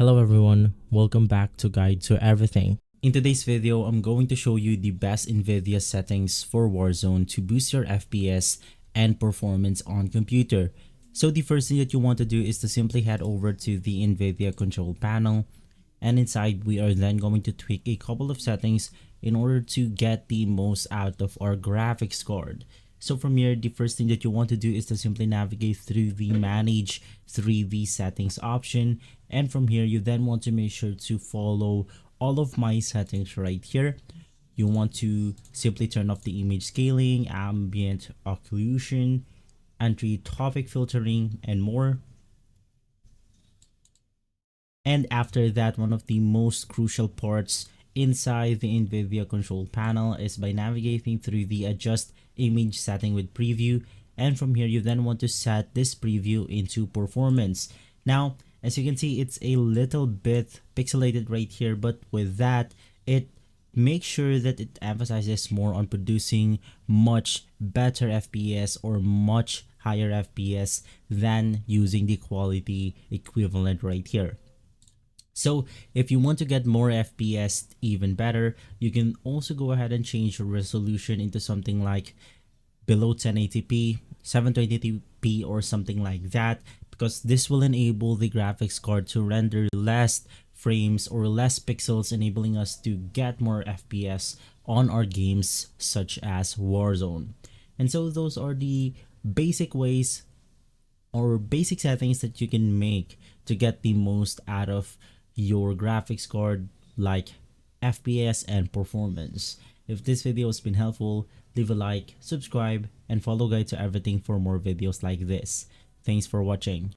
Hello everyone, welcome back to Guide to Everything. In today's video, I'm going to show you the best NVIDIA settings for Warzone to boost your FPS and performance on computer. So the first thing that you want to do is to simply head over to the NVIDIA control panel, and inside we are then going to tweak a couple of settings in order to get the most out of our graphics card. So from here, the first thing that you want to do is to simply navigate through the manage 3D settings option, and from here you then want to make sure to follow all of my settings right here. You want to simply turn off the image scaling, ambient occlusion, anti-topic filtering, and more. And after that, one of the most crucial parts inside the NVIDIA control panel is by navigating through the adjust image setting with preview, and from here you then want to set this preview into performance. Now as you can see, it's a little bit pixelated right here, but with that, it makes sure that it emphasizes more on producing much better FPS or much higher FPS than using the quality equivalent right here. So if you want to get more FPS even better, you can also go ahead and change your resolution into something like below 1080p, 720p or something like that, because this will enable the graphics card to render less frames or less pixels, enabling us to get more FPS on our games such as Warzone. And so those are the basic ways or basic settings that you can make to get the most out of your graphics card, like FPS and performance. If this video has been helpful, leave a like, subscribe, and follow Guide to Everything for more videos like this. Thanks for watching.